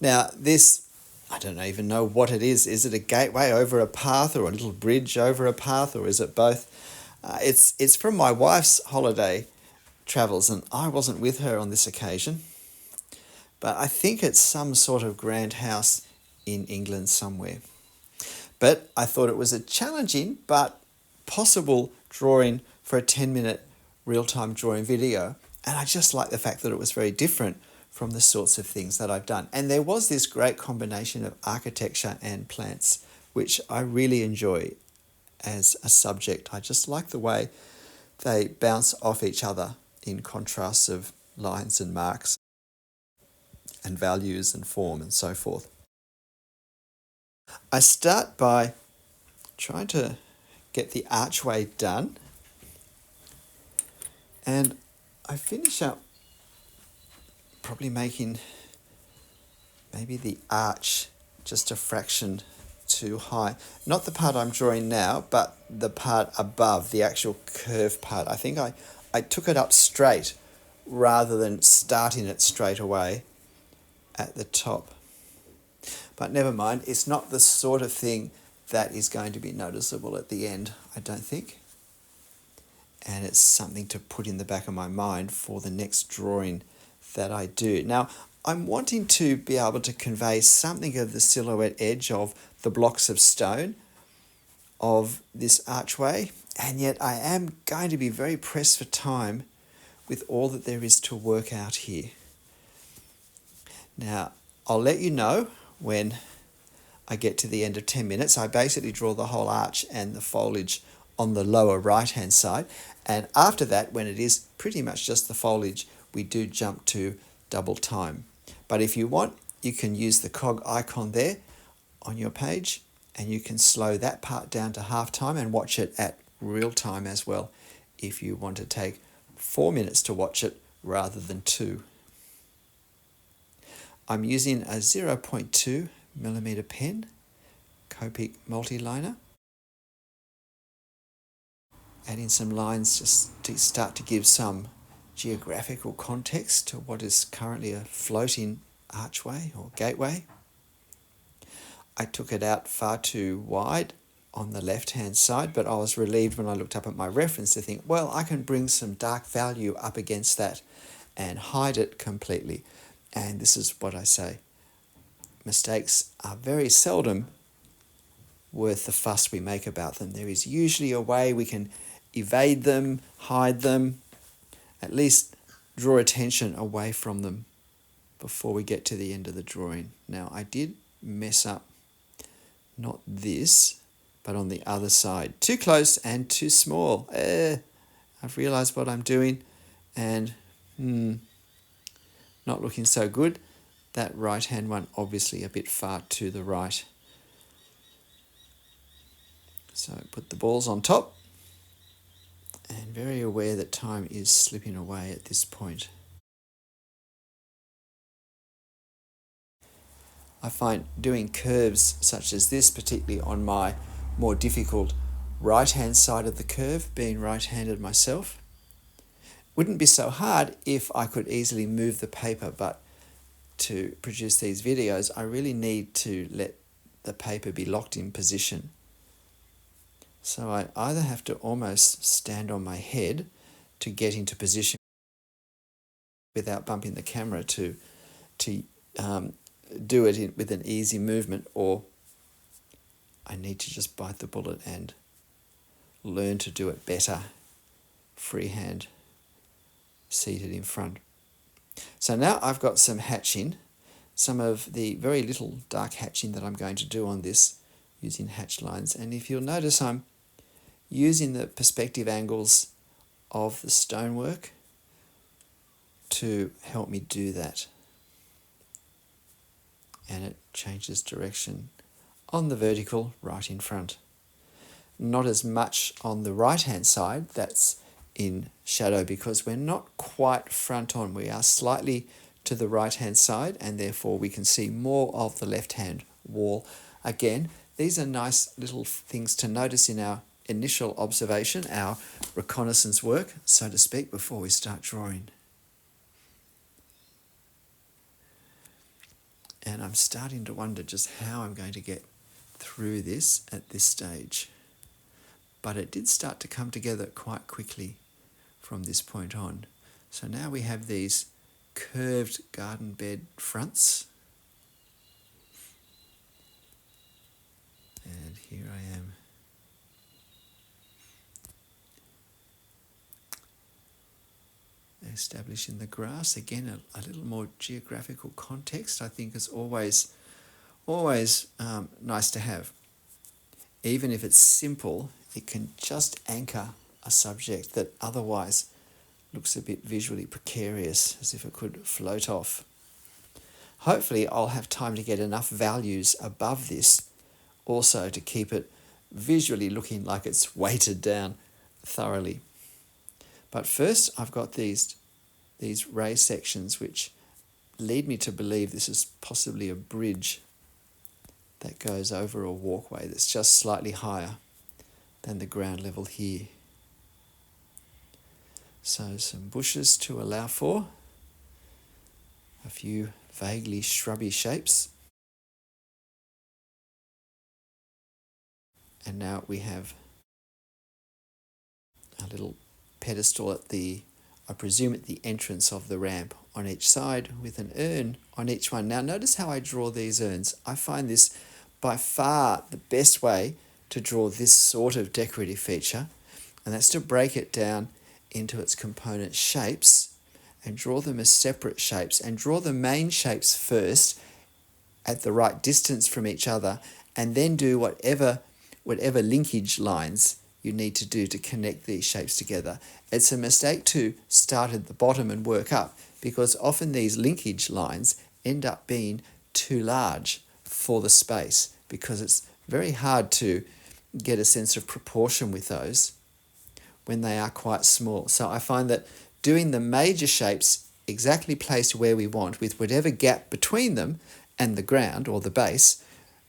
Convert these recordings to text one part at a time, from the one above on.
Now this, I don't even know what it is. Is it a gateway over a path or a little bridge over a path, or is it both? It's from my wife's holiday travels, and I wasn't with her on this occasion. But I think it's some sort of grand house in England somewhere. But I thought it was a challenging but possible drawing for a 10-minute real-time drawing video. And I just like the fact that it was very different from the sorts of things that I've done. And there was this great combination of architecture and plants, which I really enjoy as a subject. I just like the way they bounce off each other in contrasts of lines and marks and values and form and so forth. I start by trying to get the archway done, and I finish up probably making maybe the arch just a fraction too high. Not the part I'm drawing now, but the part above, the actual curve part. I think I took it up straight rather than starting it straight away at the top. But never mind, it's not the sort of thing that is going to be noticeable at the end, I don't think. And it's something to put in the back of my mind for the next drawing that I do. Now, I'm wanting to be able to convey something of the silhouette edge of the blocks of stone of this archway, and yet I am going to be very pressed for time with all that there is to work out here. Now, I'll let you know when I get to the end of 10 minutes. I basically draw the whole arch and the foliage on the lower right hand side, and after that, when it is pretty much just the foliage, we do jump to double time. But if you want, you can use the cog icon there on your page, and you can slow that part down to half time and watch it at real time as well if you want to take 4 minutes to watch it rather than 2. I'm using a 0.2 millimeter pen, Copic multiliner. Adding some lines just to start to give some geographical context to what is currently a floating archway or gateway. I took it out far too wide on the left-hand side, but I was relieved when I looked up at my reference to think, well, I can bring some dark value up against that and hide it completely. And this is what I say. Mistakes are very seldom worth the fuss we make about them. There is usually a way we can evade them, hide them, at least draw attention away from them before we get to the end of the drawing. Now, I did mess up, not this, but on the other side. Too close and too small. I've realized what I'm doing, and not looking so good. That right-hand one obviously a bit far to the right. So put the balls on top, and very aware that time is slipping away at this point. I find doing curves such as this, particularly on my more difficult right-hand side of the curve, being right-handed myself, wouldn't be so hard if I could easily move the paper, but to produce these videos, I really need to let the paper be locked in position. So I either have to almost stand on my head to get into position without bumping the camera to do it with an easy movement, or I need to just bite the bullet and learn to do it better, freehand, seated in front. So now I've got some hatching, some of the very little dark hatching that I'm going to do on this using hatch lines. And if you'll notice, I'm using the perspective angles of the stonework to help me do that. And it changes direction on the vertical right in front. Not as much on the right-hand side, that's in shadow because we're not quite front on. We are slightly to the right-hand side, and therefore we can see more of the left-hand wall. Again, these are nice little things to notice in our initial observation, our reconnaissance work, so to speak, before we start drawing. And I'm starting to wonder just how I'm going to get through this at this stage. But it did start to come together quite quickly from this point on. So now we have these curved garden bed fronts. And here I am establishing the grass. Again, a little more geographical context, I think, is always nice to have. Even if it's simple, it can just anchor a subject that otherwise looks a bit visually precarious, as if it could float off. Hopefully I'll have time to get enough values above this also to keep it visually looking like it's weighted down thoroughly. But first I've got these ray sections which lead me to believe this is possibly a bridge that goes over a walkway that's just slightly higher than the ground level here. So some bushes to allow for a few vaguely shrubby shapes. And now we have a little pedestal at I presume at the entrance of the ramp on each side with an urn on each one. Now notice how I draw these urns. I find this by far the best way to draw this sort of decorative feature, and that's to break it down into its component shapes and draw them as separate shapes, and draw the main shapes first at the right distance from each other, and then do whatever linkage lines you need to do to connect these shapes together. It's a mistake to start at the bottom and work up, because often these linkage lines end up being too large for the space, because it's very hard to get a sense of proportion with those when they are quite small. So I find that doing the major shapes exactly placed where we want, with whatever gap between them and the ground or the base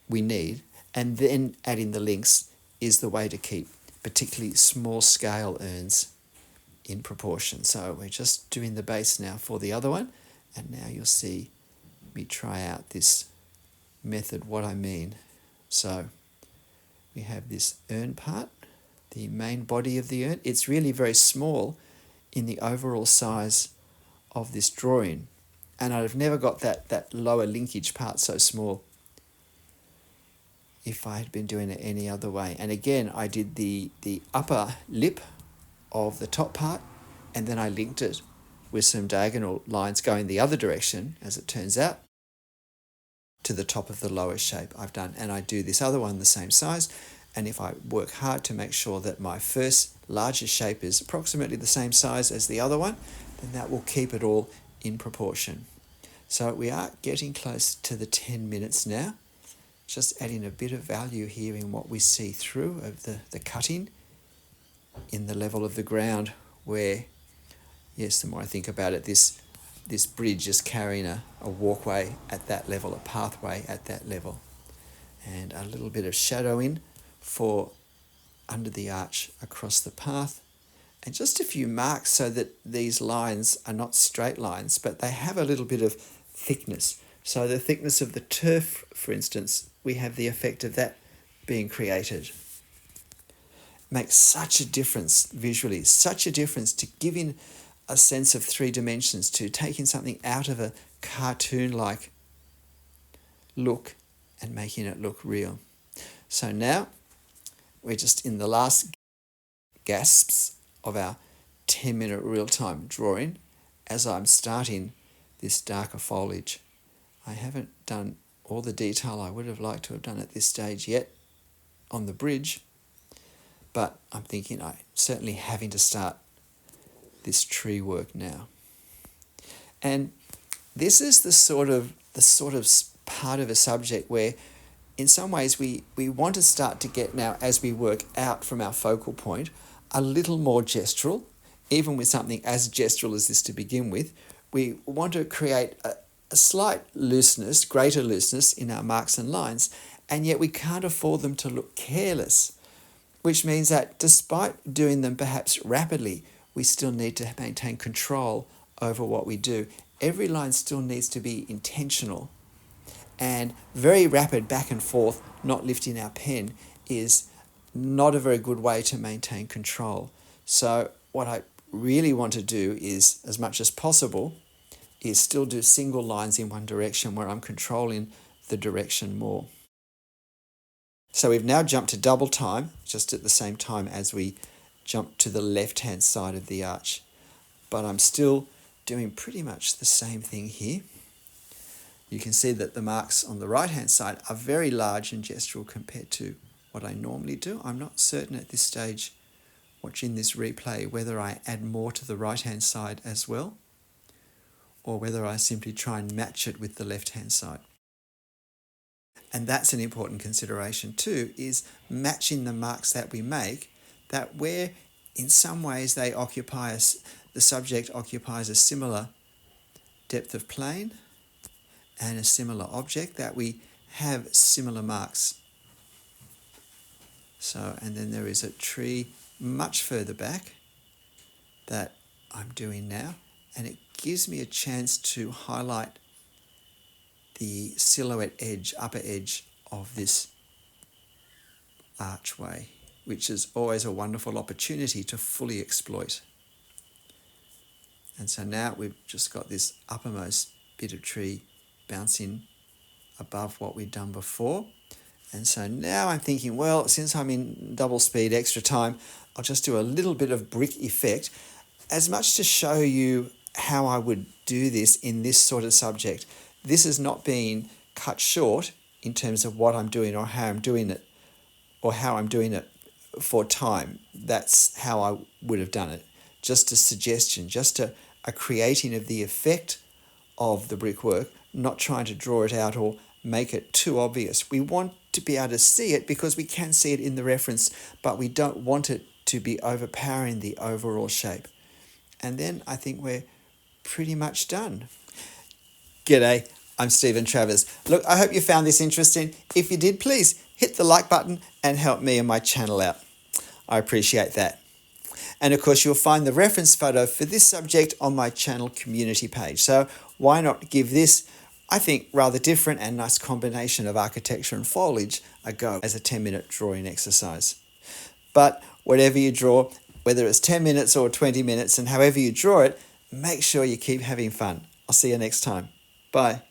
we need, and then adding the links, is the way to keep particularly small scale urns in proportion. So we're just doing the base now for the other one, and now you'll see me try out this method, what I mean. So we have this urn part, the main body of the urn. It's really very small in the overall size of this drawing, and I've never got that lower linkage part so small if I had been doing it any other way. And again, I did the upper lip of the top part, and then I linked it with some diagonal lines going the other direction, as it turns out, to the top of the lower shape I've done. And I do this other one the same size, and if I work hard to make sure that my first larger shape is approximately the same size as the other one, then that will keep it all in proportion. So we are getting close to the 10 minutes now, just adding a bit of value here in what we see through of the cutting in the level of the ground, where, yes, the more I think about it, this bridge is carrying a walkway at that level, a pathway at that level, and a little bit of shadowing for under the arch across the path, and just a few marks so that these lines are not straight lines, but they have a little bit of thickness. So the thickness of the turf, for instance, we have the effect of that being created. Makes such a difference visually, such a difference to giving a sense of 3 dimensions, to taking something out of a cartoon-like look and making it look real. So now we're just in the last gasps of our 10-minute real-time drawing as I'm starting this darker foliage. I haven't done all the detail I would have liked to have done at this stage yet on the bridge, but I'm thinking I'm certainly having to start this tree work now. And this is the sort of part of a subject where in some ways we want to start to get now, as we work out from our focal point, a little more gestural. Even with something as gestural as this to begin with, we want to create a slight looseness, greater looseness in our marks and lines, and yet we can't afford them to look careless, which means that despite doing them perhaps rapidly, we still need to maintain control over what we do. Every line still needs to be intentional, And very rapid back and forth, not lifting our pen, is not a very good way to maintain control. So what I really want to do is, as much as possible, is still do single lines in one direction where I'm controlling the direction more. So we've now jumped to double time, just at the same time as we jump to the left-hand side of the arch. But I'm still doing pretty much the same thing here. You can see that the marks on the right-hand side are very large and gestural compared to what I normally do. I'm not certain at this stage, watching this replay, whether I add more to the right-hand side as well, or whether I simply try and match it with the left-hand side. And that's an important consideration too, is matching the marks that we make, that where in some ways they occupy us, the subject occupies a similar depth of plane and a similar object, that we have similar marks. So, and then there is a tree much further back that I'm doing now, and it gives me a chance to highlight the silhouette edge, upper edge of this archway, which is always a wonderful opportunity to fully exploit. And so now we've just got this uppermost bit of tree bouncing above what we've done before. And so now I'm thinking, well, since I'm in double speed, extra time, I'll just do a little bit of brick effect, as much to show you how I would do this in this sort of subject. This is not being cut short in terms of what I'm doing or how I'm doing it, or how I'm doing it for time. That's how I would have done it. Just a suggestion, just a creating of the effect of the brickwork, not trying to draw it out or make it too obvious. We want to be able to see it because we can see it in the reference, but we don't want it to be overpowering the overall shape. And then I think we're pretty much done. G'day, I'm Stephen Travers. Look, I hope you found this interesting. If you did, please hit the like button and help me and my channel out. I appreciate that. And of course, you'll find the reference photo for this subject on my channel community page. So why not give this, I think, rather different and nice combination of architecture and foliage a go as a 10-minute drawing exercise. But whatever you draw, whether it's 10 minutes or 20 minutes, and however you draw it, make sure you keep having fun. I'll see you next time. Bye.